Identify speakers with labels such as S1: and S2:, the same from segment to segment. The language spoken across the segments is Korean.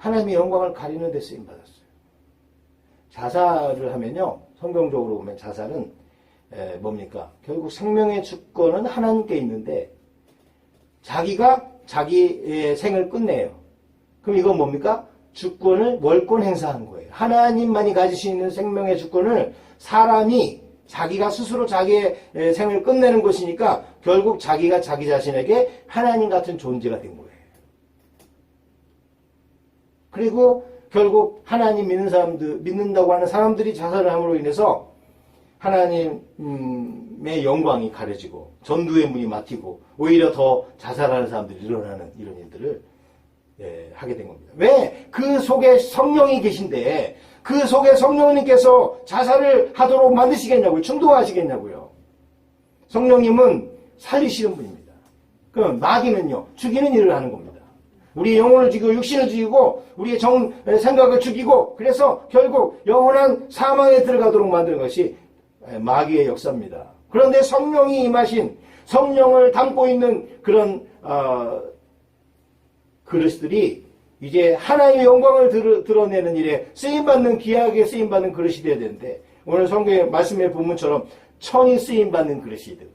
S1: 하나님의 영광을 가리는 데 쓰임받았어요. 자살을 하면요, 성경적으로 보면 자살은 뭡니까? 결국 생명의 주권은 하나님께 있는데 자기가 자기의 생을 끝내요. 그럼 이건 뭡니까? 주권을 월권 행사한 거예요. 하나님만이 가질 수 있는 생명의 주권을 사람이 자기가 스스로 자기의 생을 끝내는 것이니까 결국 자기가 자기 자신에게 하나님 같은 존재가 된 거예요. 그리고 결국 하나님 믿는 사람들, 믿는다고 하는 사람들이 자살을 함으로 인해서 하나님의 영광이 가려지고 전두의 문이 막히고 오히려 더 자살하는 사람들이 일어나는 이런 일들을 하게 된 겁니다. 왜? 그 속에 성령이 계신데 그 속에 성령님께서 자살을 하도록 만드시겠냐고요. 충동하시겠냐고요. 성령님은 살리시는 분입니다. 그럼 마귀는요, 죽이는 일을 하는 겁니다. 우리의 영혼을 죽이고 육신을 죽이고 우리의 생각을 죽이고 그래서 결국 영원한 사망에 들어가도록 만드는 것이 마귀의 역사입니다. 그런데 성령이 임하신 성령을 담고 있는 그런 그릇들이 이제 하나님의 영광을 드러내는 일에 쓰임받는 귀하게 쓰임받는 그릇이 되어야 되는데 오늘 성경의 말씀의 본문처럼 천이 쓰임받는 그릇이 되고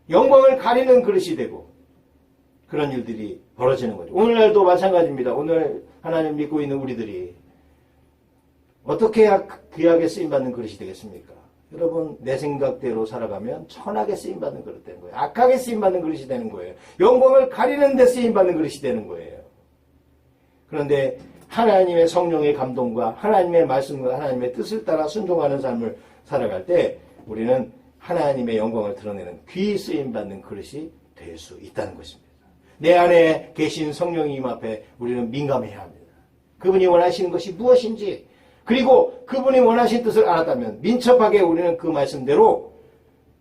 S1: 영광을 가리는 그릇이 되고 그런 일들이 벌어지는 거죠. 오늘날도 마찬가지입니다. 오늘 하나님 믿고 있는 우리들이 어떻게 해야 귀하게 쓰임받는 그릇이 되겠습니까? 여러분, 내 생각대로 살아가면 천하게 쓰임받는 그릇이 되는 거예요. 악하게 쓰임받는 그릇이 되는 거예요. 영광을 가리는 데 쓰임받는 그릇이 되는 거예요. 그런데 하나님의 성령의 감동과 하나님의 말씀과 하나님의 뜻을 따라 순종하는 삶을 살아갈 때 우리는 하나님의 영광을 드러내는 귀 쓰임받는 그릇이 될 수 있다는 것입니다. 내 안에 계신 성령님 앞에 우리는 민감해야 합니다. 그분이 원하시는 것이 무엇인지 그리고 그분이 원하신 뜻을 알았다면 민첩하게 우리는 그 말씀대로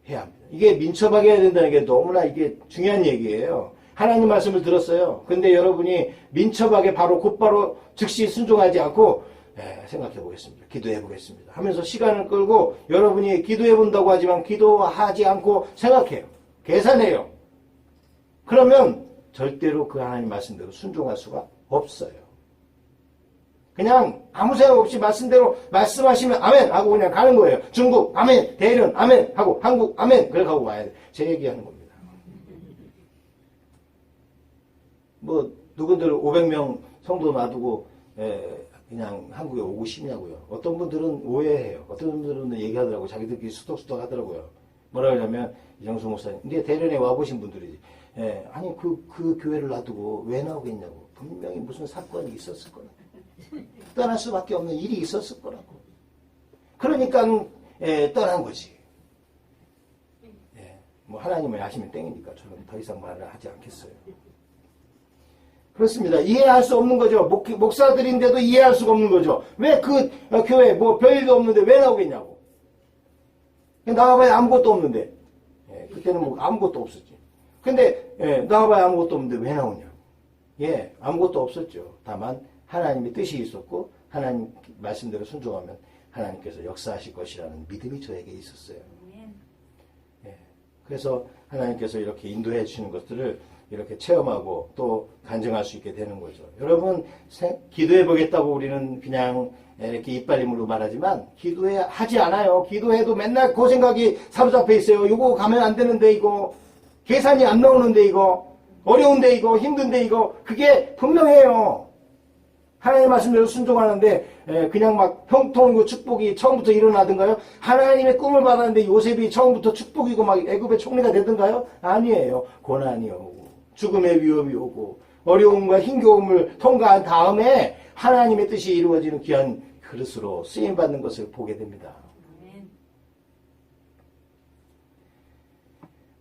S1: 해야 합니다. 이게 민첩하게 해야 된다는 게 너무나 이게 중요한 얘기예요. 하나님 말씀을 들었어요. 근데 여러분이 민첩하게 곧바로 즉시 순종하지 않고 생각해 보겠습니다. 기도해 보겠습니다. 하면서 시간을 끌고 여러분이 기도해 본다고 하지만 기도하지 않고 생각해요. 계산해요. 그러면 절대로 그 하나님 말씀대로 순종할 수가 없어요. 그냥 아무 생각 없이 말씀대로 말씀하시면 아멘 하고 그냥 가는 거예요. 중국 아멘, 대련 아멘 하고 한국 아멘 그렇게 하고 와야 돼. 제 얘기하는 겁니다. 뭐 누군들 500명 성도 놔두고 그냥 한국에 오고 싶냐고요. 어떤 분들은 오해해요. 어떤 분들은 얘기하더라고요. 자기들끼리 수덕수덕 하더라고요. 뭐라 그러냐면 이정수 목사님 이게 대련에 와보신 분들이지. 아니 그 교회를 놔두고 왜 나오겠냐고. 분명히 무슨 사건이 있었을 거라고. 떠날 수밖에 없는 일이 있었을 거라고. 그러니까 떠난 거지. 뭐 하나님을 아시면 땡이니까 저는 더 이상 말을 하지 않겠어요. 그렇습니다. 이해할 수 없는 거죠. 목사들인데도 이해할 수가 없는 거죠. 왜 그 교회 뭐 별일도 없는데 왜 나오겠냐고. 나와봐야 아무것도 없는데. 그때는 뭐 아무것도 없었지. 근데 나와봐야 아무것도 없는데 왜 나오냐고. 아무것도 없었죠. 다만 하나님의 뜻이 있었고 하나님 말씀대로 순종하면 하나님께서 역사하실 것이라는 믿음이 저에게 있었어요. 그래서 하나님께서 이렇게 인도해 주시는 것들을 이렇게 체험하고 또 간증할 수 있게 되는 거죠. 여러분 기도해 보겠다고 우리는 그냥 이렇게 이빨림으로 말하지만 기도하지 않아요. 기도해도 맨날 그 생각이 사로잡혀 있어요. 이거 가면 안 되는데 이거 계산이 안 나오는데 이거 어려운데 이거 힘든데 이거 그게 분명해요. 하나님 말씀대로 순종하는데 그냥 막 형통이고 축복이 처음부터 일어나든가요? 하나님의 꿈을 받았는데 요셉이 처음부터 축복이고 막 애굽의 총리가 되든가요? 아니에요. 고난이 오고 죽음의 위협이 오고 어려움과 힘겨움을 통과한 다음에 하나님의 뜻이 이루어지는 귀한 그릇으로 쓰임받는 것을 보게 됩니다.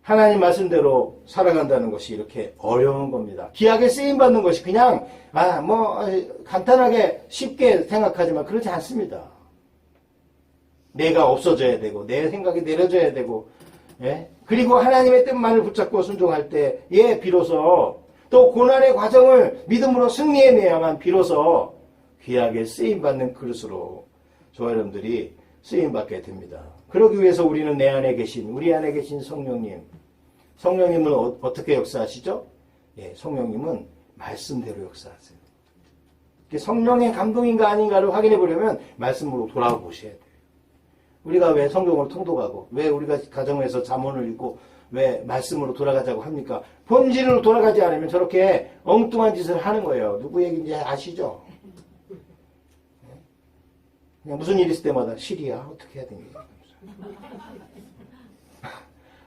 S1: 하나님 말씀대로 살아간다는 것이 이렇게 어려운 겁니다. 귀하게 쓰임받는 것이 그냥 간단하게 쉽게 생각하지만 그렇지 않습니다. 내가 없어져야 되고 내 생각이 내려져야 되고 그리고 하나님의 뜻만을 붙잡고 순종할 때 비로소 또 고난의 과정을 믿음으로 승리해내야만 비로소 귀하게 쓰임받는 그릇으로 저와 여러분들이 쓰임받게 됩니다. 그러기 위해서 우리는 우리 안에 계신 성령님은 어떻게 역사하시죠? 성령님은 말씀대로 역사하세요. 성령의 감동인가 아닌가를 확인해 보려면 말씀으로 돌아보셔야 돼요. 우리가 왜 성경을 통독하고 왜 우리가 가정에서 잠언을 읽고 왜 말씀으로 돌아가자고 합니까? 본질로 돌아가지 않으면 저렇게 엉뚱한 짓을 하는 거예요. 누구 얘기인지 아시죠? 그냥 무슨 일 있을 때마다 실이야 어떻게 해야 되니?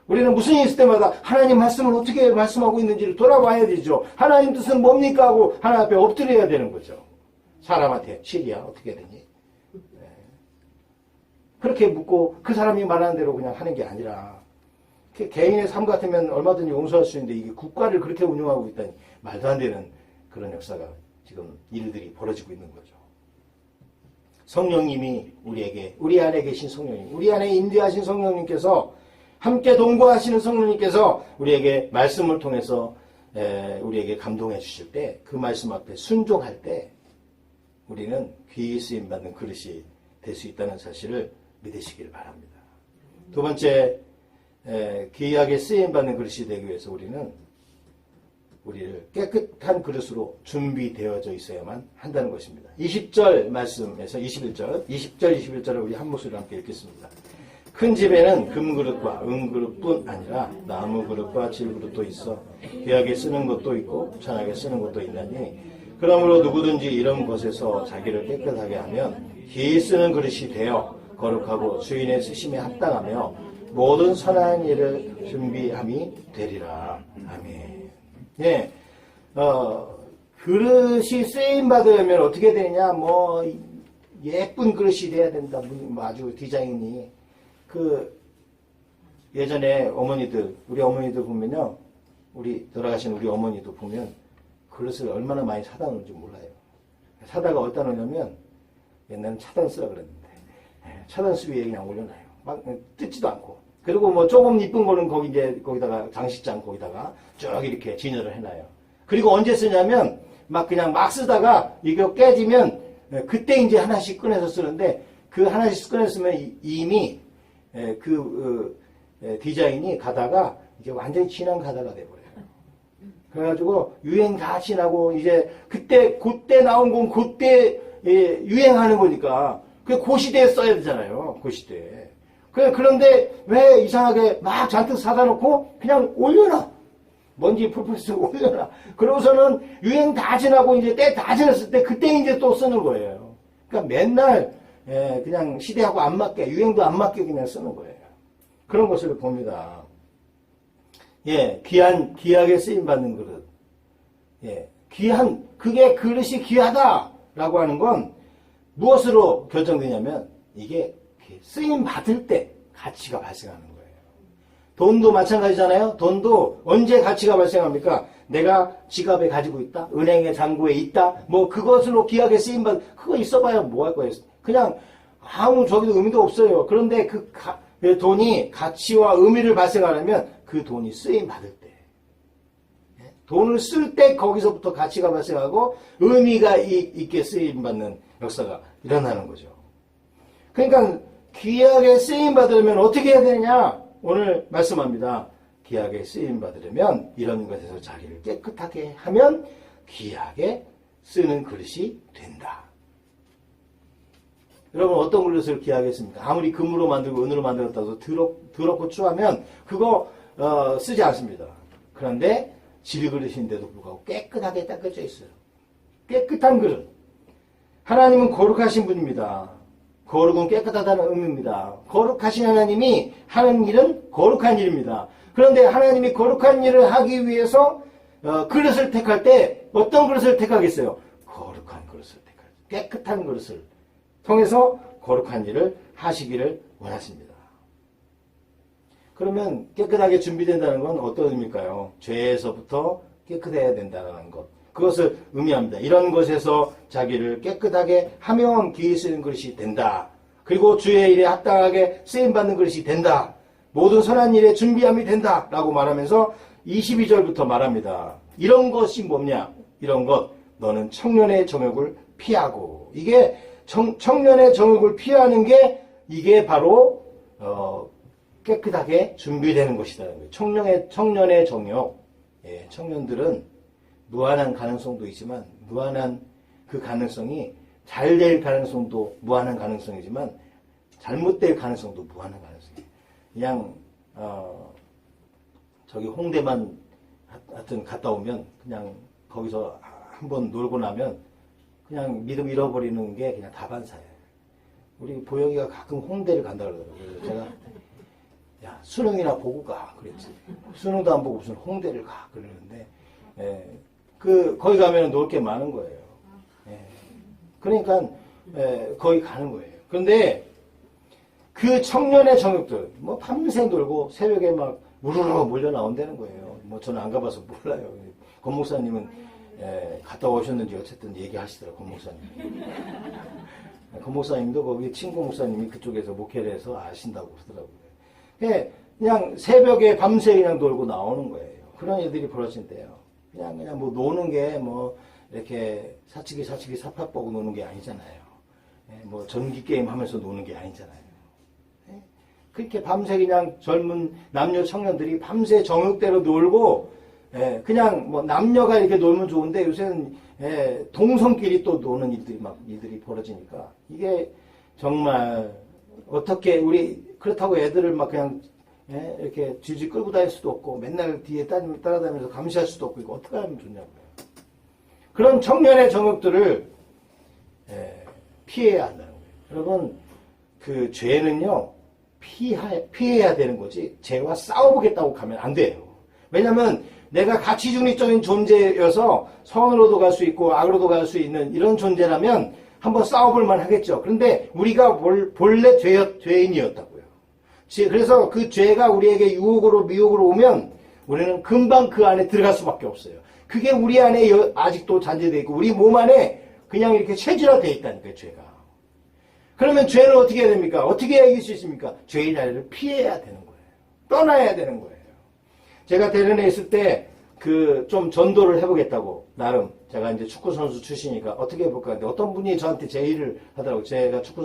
S1: 우리는 무슨 일 있을 때마다 하나님 말씀을 어떻게 말씀하고 있는지를 돌아봐야 되죠. 하나님 뜻은 뭡니까 하고 하나님 앞에 엎드려야 되는 거죠. 사람한테 실이야 어떻게 해야 되니? 그렇게 묻고 그 사람이 말하는 대로 그냥 하는 게 아니라 개인의 삶 같으면 얼마든지 용서할 수 있는데 이게 국가를 그렇게 운영하고 있다니 말도 안 되는 그런 역사가 지금 일들이 벌어지고 있는 거죠. 성령님이 우리 안에 계신 성령님, 우리 안에 임재하신 성령님께서 함께 동거하시는 성령님께서 우리에게 말씀을 통해서 우리에게 감동해 주실 때 그 말씀 앞에 순종할 때 우리는 귀히 쓰임 받는 그릇이 될 수 있다는 사실을 믿으시길 바랍니다. 두 번째, 귀하게 쓰임 받는 그릇이 되기 위해서 우리를 깨끗한 그릇으로 준비되어져 있어야만 한다는 것입니다. 20절 말씀에서 21절, 21절을 우리 한 목소리로 함께 읽겠습니다. 큰 집에는 금그릇과 은그릇뿐 아니라 나무 그릇과 질그릇도 있어 귀하게 쓰는 것도 있고 천하게 쓰는 것도 있나니 그러므로 누구든지 이런 것에서 자기를 깨끗하게 하면 귀히 쓰는 그릇이 되어 거룩하고 주인의 쓰심에 합당하며 모든 선한 일을 준비함이 되리라. 아멘. 예, 그릇이 쓰임받으려면 어떻게 되느냐, 예쁜 그릇이 돼야 된다. 아주 디자인이. 예전에 우리 어머니들 보면요, 돌아가신 우리 어머니도 보면 그릇을 얼마나 많이 사다 놓는지 몰라요. 사다가 어디다 놓냐면, 옛날엔 차단 쓰라 그랬는데, 차단 쓰 위에 그냥 올려놔요. 막 뜯지도 않고. 그리고 조금 이쁜 거는 거기다가 장식장 거기다가 쭉 이렇게 진열을 해놔요. 그리고 언제 쓰냐면 그냥 막 쓰다가 이거 깨지면 그때 이제 하나씩 꺼내서 쓰는데 그 하나씩 꺼내서 쓰면 이미 디자인이 가다가 이제 완전히 진한 가다가 돼버려요. 그래가지고 유행 다 지나고 이제 그때 나온 건 그때 유행하는 거니까 그 시대에 써야 되잖아요. 그 시대에. 그런데 왜 이상하게 막 잔뜩 사다 놓고 그냥 올려놔. 먼지 풀풀 쓰고 올려놔. 그러고서는 유행 다 지나고 이제 때 다 지났을 때 그때 이제 또 쓰는 거예요. 그러니까 맨날 그냥 시대하고 안 맞게 유행도 안 맞게 그냥 쓰는 거예요. 그런 것을 봅니다. 예, 귀하게 쓰임 받는 그릇. 예, 그게 그릇이 귀하다라고 하는 건 무엇으로 결정되냐면 이게 쓰임 받을 때 가치가 발생하는 거예요. 돈도 마찬가지잖아요. 돈도 언제 가치가 발생합니까? 내가 지갑에 가지고 있다, 은행의 잔고에 있다, 그것으로 귀하게 쓰임 그거 있어봐야 뭐 할 거예요. 그냥 저기도 의미도 없어요. 그런데 그 돈이 가치와 의미를 발생하려면 그 돈이 쓰임 받을 때, 돈을 쓸 때 거기서부터 가치가 발생하고 의미가 있게 쓰임 받는 역사가 일어나는 거죠. 그러니까 귀하게 쓰임 받으려면 어떻게 해야 되느냐? 오늘 말씀합니다. 귀하게 쓰임 받으려면 이런 것에서 자기를 깨끗하게 하면 귀하게 쓰는 그릇이 된다. 여러분 어떤 그릇을 귀하게 씁니까? 아무리 금으로 만들고 은으로 만들었다고 더럽고 추하면 그거 쓰지 않습니다. 그런데 질그릇인데도 불구하고 깨끗하게 닦여져 있어요. 깨끗한 그릇. 하나님은 거룩하신 분입니다. 거룩은 깨끗하다는 의미입니다. 거룩하신 하나님이 하는 일은 거룩한 일입니다. 그런데 하나님이 거룩한 일을 하기 위해서 그릇을 택할 때 어떤 그릇을 택하겠어요? 거룩한 그릇을 택하죠. 깨끗한 그릇을 통해서 거룩한 일을 하시기를 원하십니다. 그러면 깨끗하게 준비된다는 건 어떤 의미일까요? 죄에서부터 깨끗해야 된다는 것. 그것을 의미합니다. 이런 것에서 자기를 깨끗하게 하면 귀히 쓰는 그릇이 된다. 그리고 주의 일에 합당하게 쓰임받는 그릇이 된다. 모든 선한 일에 준비함이 된다. 라고 말하면서 22절부터 말합니다. 이런 것이 뭐냐? 이런 것. 너는 청년의 정욕을 피하고. 이게 청년의 정욕을 피하는 게 이게 바로 깨끗하게 준비되는 것이라는 거예요. 청년의 정욕. 예, 청년들은 무한한 가능성도 있지만 무한한 그 가능성이 잘 될 가능성도 무한한 가능성이지만 잘못될 가능성도 무한한 가능성이에요. 그냥 저기 홍대만 하여튼 갔다 오면 그냥 거기서 한번 놀고 나면 그냥 믿음 잃어버리는 게 그냥 다반사예요. 우리 보영이가 가끔 홍대를 간다 그러더라고요. 그래서 제가 야 수능이나 보고 가 그랬지. 수능도 안 보고 무슨 홍대를 가 그러는데 거기 가면 놀 게 많은 거예요. 그러니까 거기 가는 거예요. 그런데 그 청년의 정욕들 뭐 밤새 놀고 새벽에 막 우르르 몰려 나온다는 거예요. 뭐 저는 안 가봐서 몰라요. 권 목사님은 갔다 오셨는지 어쨌든 얘기하시더라고요. 권 목사님. 권 목사님도 거기 친구 목사님이 그쪽에서 목회를 해서 아신다고 그러더라고요. 그냥 새벽에 밤새 그냥 놀고 나오는 거예요. 그런 애들이 벌어진대요. 그냥 뭐 노는 게 뭐 이렇게 사치기 사팍 보고 노는 게 아니잖아요. 뭐 전기 게임 하면서 노는 게 아니잖아요. 그렇게 밤새 그냥 젊은 남녀 청년들이 밤새 정욕대로 놀고 그냥 뭐 남녀가 이렇게 놀면 좋은데 요새는 동성끼리 또 노는 일들이 벌어지니까 이게 정말 어떻게 우리 그렇다고 애들을 막 그냥 이렇게 질질 끌고 다닐 수도 없고 맨날 뒤에 따라다니면서 감시할 수도 없고 이거 어떻게 하면 좋냐고요. 그런 청년의 정욕들을 피해야 한다는 거예요. 여러분 그 죄는요 피해야 되는 거지 죄와 싸워보겠다고 가면 안 돼요. 왜냐하면 내가 가치 중립적인 존재여서 선으로도 갈 수 있고 악으로도 갈 수 있는 이런 존재라면 한번 싸워볼 만 하겠죠. 그런데 우리가 본래 죄인이었다고요. 그래서 그 죄가 우리에게 유혹으로 미혹으로 오면 우리는 금방 그 안에 들어갈 수밖에 없어요. 그게 우리 안에 아직도 잔재되어 있고 우리 몸 안에 그냥 이렇게 체질화되어 있다니까요. 죄가. 그러면 죄는 어떻게 해야 됩니까? 어떻게 해야 이길 수 있습니까? 죄의 자리를 피해야 되는 거예요. 떠나야 되는 거예요. 제가 대련에 있을 때 좀 전도를 해보겠다고 나름 제가 이제 축구 선수 출신이니까 어떻게 해볼까 하는데 어떤 분이 저한테 제의를 하더라고요. 제가 축구 선수